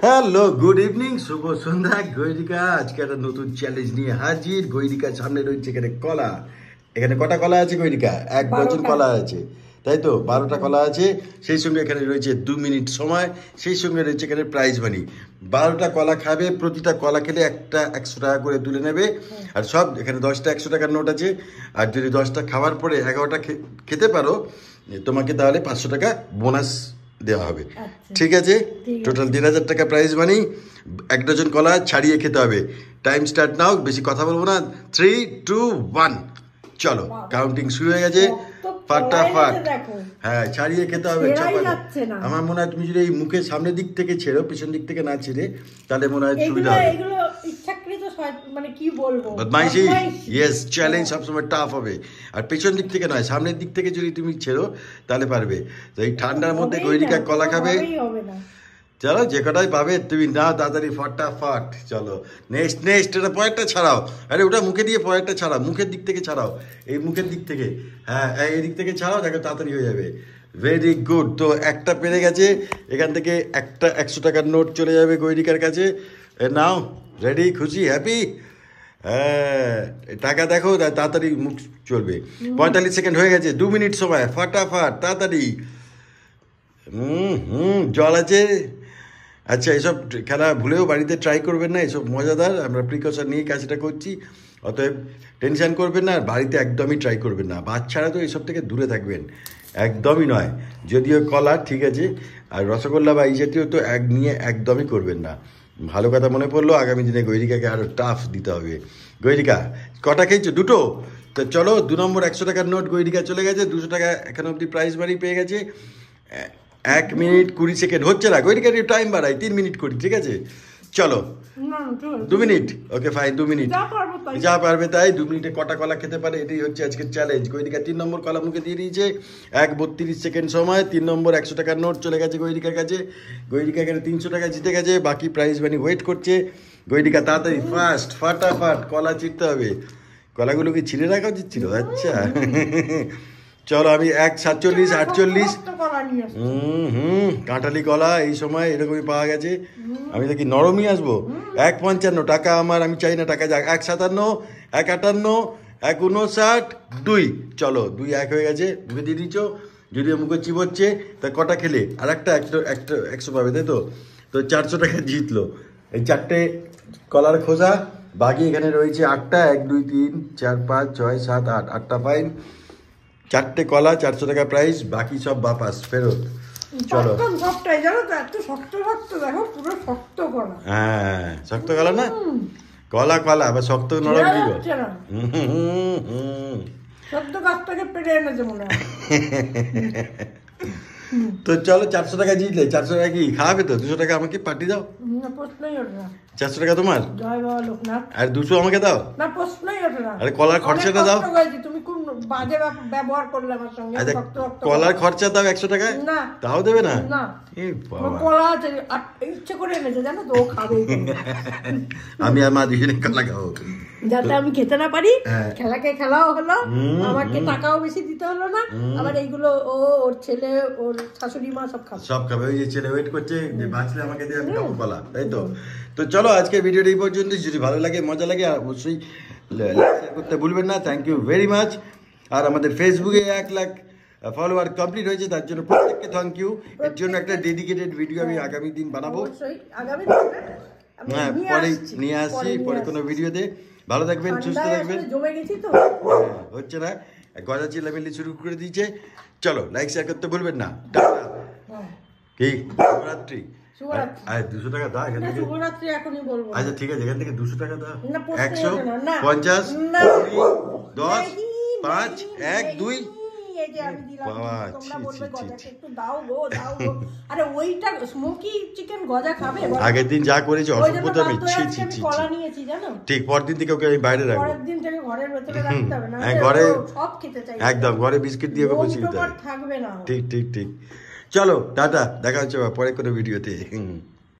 Hello, good evening, শুভ সন্ধ্যা। গৈরিকা আজকে একটা নতুন চ্যালেঞ্জ নিয়ে হাজির। গৈরিকার সামনে রয়েছে এখানে কলা। এখানে কটা কলা আছে গৈরিকা? এক ডজন কলা আছে, তাই তো? 12টা কলা আছে। সেই সঙ্গে এখানে রয়েছে 2 মিনিট সময়। সেই সঙ্গে রয়েছে এখানে প্রাইজ মানি। 12টা কলা খাবে, প্রতিটা কলা খেলে একটা 100 টাকা করে তুলে নেবে। আর সব এখানে 10টা 100 টাকার নোট আছে। আর যদি 10টা খাওয়ার পরে 11টা খেতে পারো, তোমাকে তাহলে 500 টাকা বোনাস দেওয়া হবে। ঠিক আছে? টোটাল 3000 টাকা প্রাইজ মানি। 1 ডজন কলা ছাড়িয়ে খেতে হবে। টাইম স্টার্ট নাও, বেশি কথা বলবো না। 3, 2, 1 চলো, কাউন্টিং শুরু হয়ে গেছে। ফাটাফাট। হ্যাঁ, ছাড়িয়ে খেতে হবে। আমার মনে হয় তুমি যদি এই মুখের সামনের দিক থেকে ছেড়ো, পিছন দিক থেকে না ছেড়ে, তাহলে মনে হয় সুবিধা হবে। বদমাইশি, ইয়েস, চ্যালেঞ্জ সবসময় টাফ হবে। আর পেছন দিক থেকে নয়, সামনের দিক থেকে যদি তুমি ছেড়ো তাহলে পারবে। তো এই ঠান্ডার মধ্যে গৈরিকা কলা খাবে। চলো, যে কটাই পাবে তুমি নাও তাড়াতাড়ি, ফটাফট। চলো, নেক্সট এটা পরেরটা ছাড়াও। আরে ওটা মুখে দিয়ে পরেরটা ছাড়াও, মুখের দিক থেকে ছাড়াও। এই মুখের দিক থেকে, হ্যাঁ, এই দিক থেকে ছাড়াও, দেখো তাড়াতাড়ি হয়ে যাবে। Very good. তো একটা পেরে গেছে। এখান থেকে একটা 100 টাকার নোট চলে যাবে গৈরিকার কাছে। নাও, রেডি, খুশি, হ্যাপি? হ্যাঁ, টাকা দেখো, তাড়াতাড়ি মুখ চলবে। 45 সেকেন্ড হয়ে গেছে, 2 মিনিট সময়, ফটাফট, তাড়াতাড়ি। জল আছে। আচ্ছা, এসব খেলা ভুলেও বাড়িতে ট্রাই করবেন না, এসব মজাদার। আমরা প্রিকশন নিয়ে কাজটা করছি, অতএব টেনশন করবেন না। আর বাড়িতে একদমই ট্রাই করবেন না। বাচ্চারা তো এইসব থেকে দূরে থাকবেন, একদমই নয়। যদিও কলা ঠিক আছে, আর রসগোল্লা বা এই জাতীয় তো নিয়ে একদমই করবেন না। ভালো কথা মনে পড়লো, আগামী দিনে গৈরিকাকে আরও টাফ দিতে হবে। গৈরিকা কটা খেয়েছো? 2টো। তো চলো, 2 নম্বর 100 টাকার নোট গৈরিকা চলে গেছে। 200 টাকা এখন অবধি প্রাইজ মানি পেয়ে গেছে। 1 মিনিট 20 সেকেন্ড হচ্ছে না, গৈরিকা টাইম বাড়াই, 3 মিনিট করি, ঠিক আছে? চলো, 2 মিনিট, ওকে ফাইন, 2 মিনিট, যা পারবে তাই। 2 মিনিটে কটা কলা খেতে পারে, এটাই হচ্ছে আজকের চ্যালেঞ্জ। গৈরিকা 3 নম্বর কলা মুখে দিয়ে দিয়েছে। 1:32 সেকেন্ড সময়। 3 নম্বর 100 টাকার নোট চলে গেছে গৈরিকার কাছে। গৈরিকা এখানে 300 টাকা জিতে গেছে। বাকি প্রাইজ মানি ওয়েট করছে। গৈরিকা তাড়াতাড়ি, ফাস্ট, ফাটাফাট কলা চিরতে হবে। কলাগুলো কি ছিঁড়ে রাখা উচিত ছিল? আচ্ছা, চলো, আমি 1:47, 48। কাঁঠালি কলা এই সময় এরকমই পাওয়া গেছে। আমি দেখি নরমই আসবো। 1:55 টাকা আমার, আমি চাই না টাকা যাক। 1:57, 1:58, 1:59, 2। চলো, 2, 1 হয়ে গেছে। মুখে দিয়ে দিচ্ছ, যদিও মুখে চিবোচ্ছে। তা কটা খেলে আর একটা 100 পাবে, তাই তো? তো 400 টাকা জিতলো। এই 4টে কলার খোসা। বাকি এখানে রয়েছে 8টা, 1, 2, 3, 4, 5, 6, 7, 8, 8টা ফাইন। 4টে কলা, 400 টাকা প্রাইস। বাকি সব বাপাস, ফেরত। চলো, হ্যাঁ, শক্ত কলা না, কলা কলা আবার শক্ত নরম কি? তো চলো, 400 টাকা জিতলে। 400 টাকা কি খাওয়াবে? তো 200 টাকা আমাকে পাঠিয়ে দাও। 400 টাকা তোমার, আর 200 আমাকে দাও। আরে কলার খরচাটা দাও। কলার খরচা দাও 100 টাকায়, তাও দেবে না? আমি আর মা দুজনে কলা খাবো, যাতে আমি খেতে না পারি। খেলাকে খেলাও হলো, আমাকে টাকাও বেশি দিতে হলো না। আবার এইগুলো ওর ছেলে, ওর শাশুড়ি মা সব খাবে। ওই যে ছেলে ওয়েট করছে যে বাঁচলে আমাকে দিয়ে আমি খাবো কলা, তাই তো? তো চলো, আজকে ভিডিওটা এই পর্যন্ত। যদি ভালো লাগে, মজা লাগে, অবশ্যই শেয়ার করতে ভুলবেন না। Thank you very much. আর আমাদের ফেসবুকে 1 লাখ ফলোয়ার কমপ্লিট হয়েছে, তার জন্য প্রত্যেককে থ্যাংক ইউ। এর জন্য একটা ডেডিকেটেড ভিডিও আমি আগামী দিন বানাবো। হ্যাঁ, পরে নিয়ে আসছি, পরে কোনো ভিডিওতে। ভালো থাকবেন, সুস্থ থাকবেন। হচ্ছে না, গজা চিল্লামিল্লি শুরু করে দিয়েছে। চলো, লাইক শেয়ার করতে ভুলবেন না। টাটা। কি শুভরাত্রি। আর 200 টাকা দাও এখান থেকে। আচ্ছা, ঠিক আছে, এখান থেকে 200 টাকা দাও। 150, 10, 5, 1, 2। আগের দিন যা করেছি অসভ্যতা, আমি ঠিক পরদিন থেকে ওকে আমি বাইরে রাখবো। ঘরে একদম ঘরে বিস্কিট দিয়ে বসে দিতে হবে। ঠিক ঠিক ঠিক। চলো, টাটা, দেখা হচ্ছে পরে কোনো ভিডিওতে।